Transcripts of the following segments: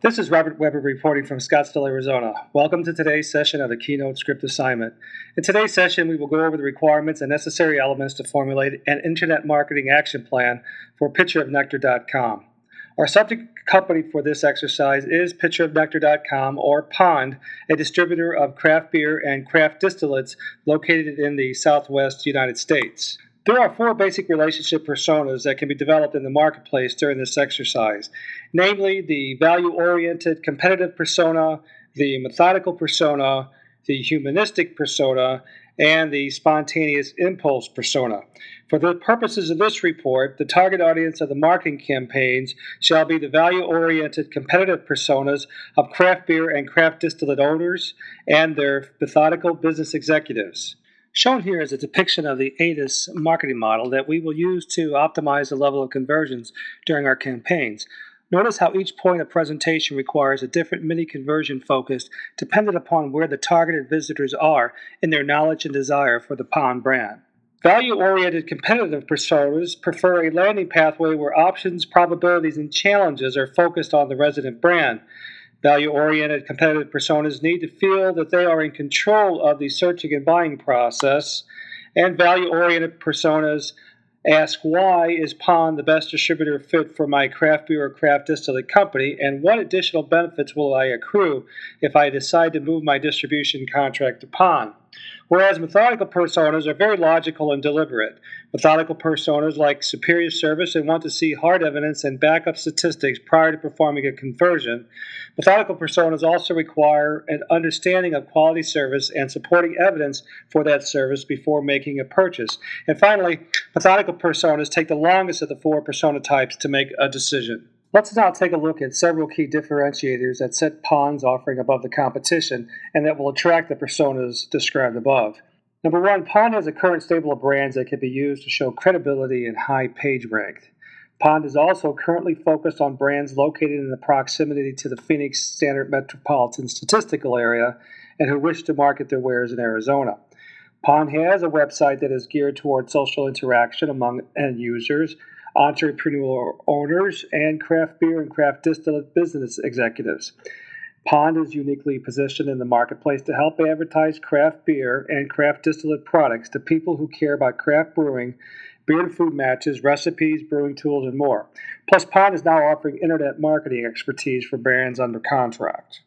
This is Robert Weber reporting from Scottsdale, Arizona. Welcome to today's session of the Keynote script assignment. In today's session, we will go over the requirements and necessary elements to formulate an internet marketing action plan for pitcherofnectar.com. Our subject company for this exercise is pitcherofnectar.com, or Pond, a distributor of craft beer and craft distillates located in the Southwest United States. There are four basic relationship personas that can be developed in the marketplace during this exercise, namely the value-oriented competitive persona, the methodical persona, the humanistic persona, and the spontaneous impulse persona. For the purposes of this report, the target audience of the marketing campaigns shall be the value-oriented competitive personas of craft beer and craft distillate owners and their methodical business executives. Shown here is a depiction of the ADIS marketing model that we will use to optimize the level of conversions during our campaigns. Notice how each point of presentation requires a different mini-conversion focus dependent upon where the targeted visitors are in their knowledge and desire for the Pond brand. Value-oriented competitive personas prefer a landing pathway where options, probabilities, and challenges are focused on the resident brand. Value-oriented competitive personas need to feel that they are in control of the searching and buying process, and value-oriented personas ask, why is Pond the best distributor fit for my craft beer or craft distillate company, and what additional benefits will I accrue if I decide to move my distribution contract to Pond? Whereas methodical personas are very logical and deliberate. Methodical personas like superior service and want to see hard evidence and backup statistics prior to performing a conversion. Methodical personas also require an understanding of quality service and supporting evidence for that service before making a purchase. And finally, methodical personas take the longest of the four persona types to make a decision. Let's now take a look at several key differentiators that set Pond's offering above the competition and that will attract the personas described above. Number one, Pond has a current stable of brands that can be used to show credibility and high page rank. Pond is also currently focused on brands located in the proximity to the Phoenix Standard Metropolitan Statistical Area and who wish to market their wares in Arizona. Pond has a website that is geared toward social interaction among end users, entrepreneur owners, and craft beer and craft distillate business executives. Pond is uniquely positioned in the marketplace to help advertise craft beer and craft distillate products to people who care about craft brewing, beer and food matches, recipes, brewing tools, and more. Plus, Pond is now offering internet marketing expertise for brands under contract.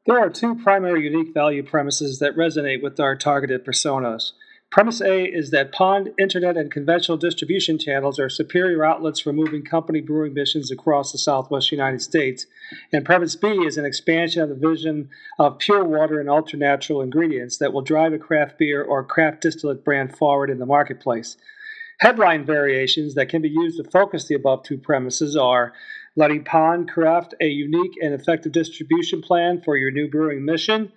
There are two primary unique value premises that resonate with our targeted personas. Premise A is that Pond internet and conventional distribution channels are superior outlets for moving company brewing missions across the Southwest United States. And Premise B is an expansion of the vision of pure water and ultra-natural ingredients that will drive a craft beer or craft distillate brand forward in the marketplace. Headline variations that can be used to focus the above two premises are letting Pond craft a unique and effective distribution plan for your new brewing mission,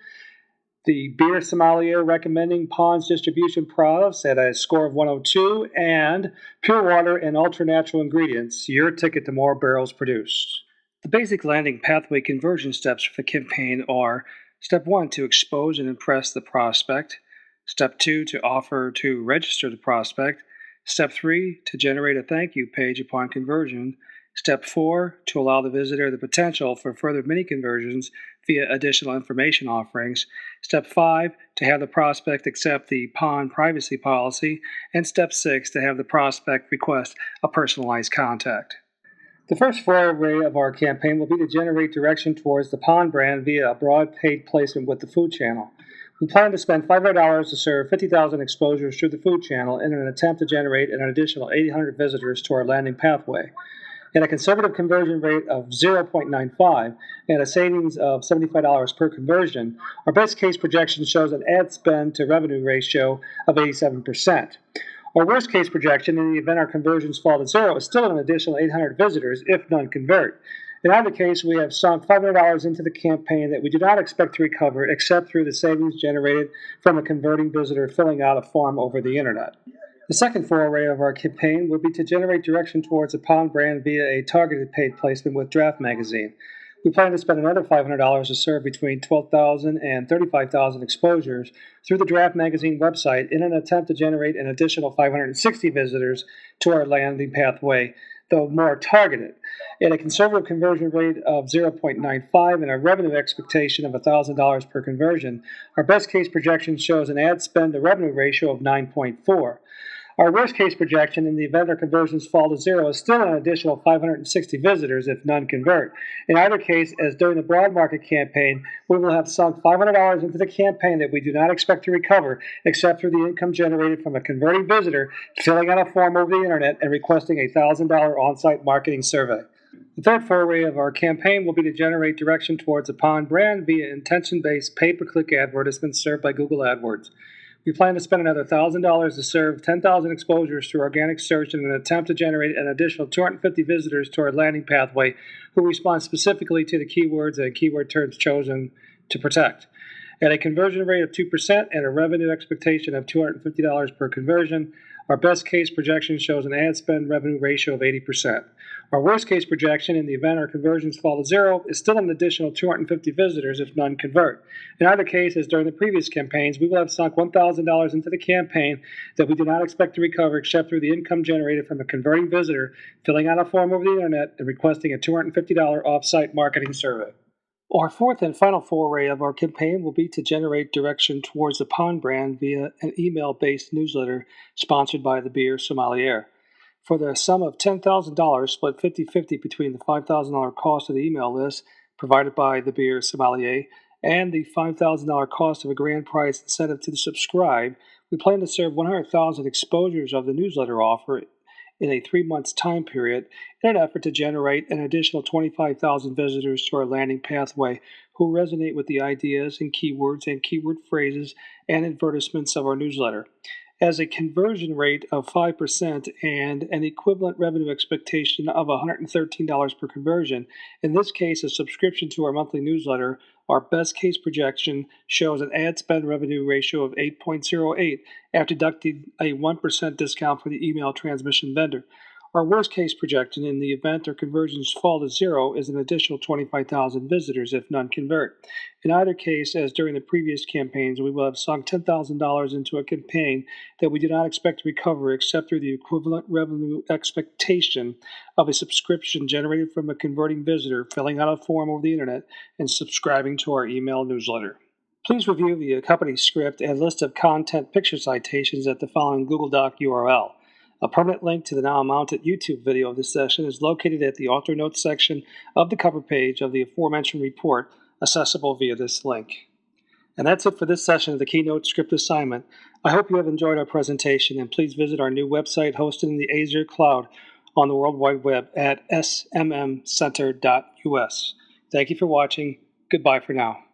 the beer sommelier recommending Pond's distribution products at a score of 102, and pure water and ultra-natural ingredients, your ticket to more barrels produced. The basic landing pathway conversion steps for the campaign are: Step 1, to expose and impress the prospect. Step 2, to offer to register the prospect. Step 3, to generate a thank you page upon conversion. Step 4, to allow the visitor the potential for further mini-conversions via additional information offerings. Step 5, to have the prospect accept the Pond privacy policy. And Step 6, to have the prospect request a personalized contact. The first foray of our campaign will be to generate direction towards the Pond brand via a broad paid placement with the food channel. We plan to spend $500 to serve 50,000 exposures through the food channel in an attempt to generate an additional 800 visitors to our landing pathway. At a conservative conversion rate of 0.95 and a savings of $75 per conversion, our best case projection shows an ad spend to revenue ratio of 87%. Our worst case projection, in the event our conversions fall to zero, is still an additional 800 visitors if none convert. In either case, we have sunk $500 into the campaign that we do not expect to recover except through the savings generated from a converting visitor filling out a form over the internet. The second foray of our campaign will be to generate direction towards the Pond brand via a targeted paid placement with Draft Magazine. We plan to spend another $500 to serve between 12,000 and 35,000 exposures through the Draft Magazine website in an attempt to generate an additional 560 visitors to our landing pathway, though more targeted. at a conservative conversion rate of 0.95 and a revenue expectation of $1,000 per conversion. Our best case projection shows an ad spend to revenue ratio of 9.4. Our worst case projection, in the event our conversions fall to zero, is still an additional 560 visitors if none convert. In either case, as during the broad market campaign, we will have sunk $500 into the campaign that we do not expect to recover except through the income generated from a converting visitor filling out a form over the internet and requesting a $1,000 on-site marketing survey. The third foray of our campaign will be to generate direction towards a Pond brand via intention-based pay-per-click advertisements served by Google AdWords. We plan to spend another $1,000 to serve 10,000 exposures through organic search in an attempt to generate an additional 250 visitors to our landing pathway who respond specifically to the keywords and keyword terms chosen to protect. At a conversion rate of 2% and a revenue expectation of $250 per conversion, our best case projection shows an ad spend revenue ratio of 80%. Our worst case projection, in the event our conversions fall to zero, is still an additional 250 visitors if none convert. In either case, as during the previous campaigns, we will have sunk $1,000 into the campaign that we do not expect to recover except through the income generated from a converting visitor filling out a form over the internet and requesting a $250 off-site marketing survey. Our fourth and final foray of our campaign will be to generate direction towards the Pond brand via an email-based newsletter sponsored by the Beer Sommelier. For the sum of $10,000, split 50-50 between the $5,000 cost of the email list provided by the Beer Sommelier and the $5,000 cost of a grand prize incentive to subscribe, we plan to serve 100,000 exposures of the newsletter offer in a 3-month time period in an effort to generate an additional 25,000 visitors to our landing pathway who resonate with the ideas and keywords and keyword phrases and advertisements of our newsletter. As a conversion rate of 5% and an equivalent revenue expectation of $113 per conversion, in this case a subscription to our monthly newsletter, our best case projection shows an ad spend revenue ratio of 8.08 after deducting a 1% discount for the email transmission vendor. Our worst case projection, in the event our conversions fall to zero, is an additional 25,000 visitors if none convert. In either case, as during the previous campaigns, we will have sunk $10,000 into a campaign that we do not expect to recover except through the equivalent revenue expectation of a subscription generated from a converting visitor filling out a form over the internet and subscribing to our email newsletter. Please review the accompanying script and list of content picture citations at the following Google Doc URL. A permanent link to the now mounted YouTube video of this session is located at the author notes section of the cover page of the aforementioned report, accessible via this link. And that's it for this session of the Keynote script assignment. I hope you have enjoyed our presentation, and please visit our new website hosted in the Azure cloud on the World Wide Web at smmcenter.us. Thank you for watching. Goodbye for now.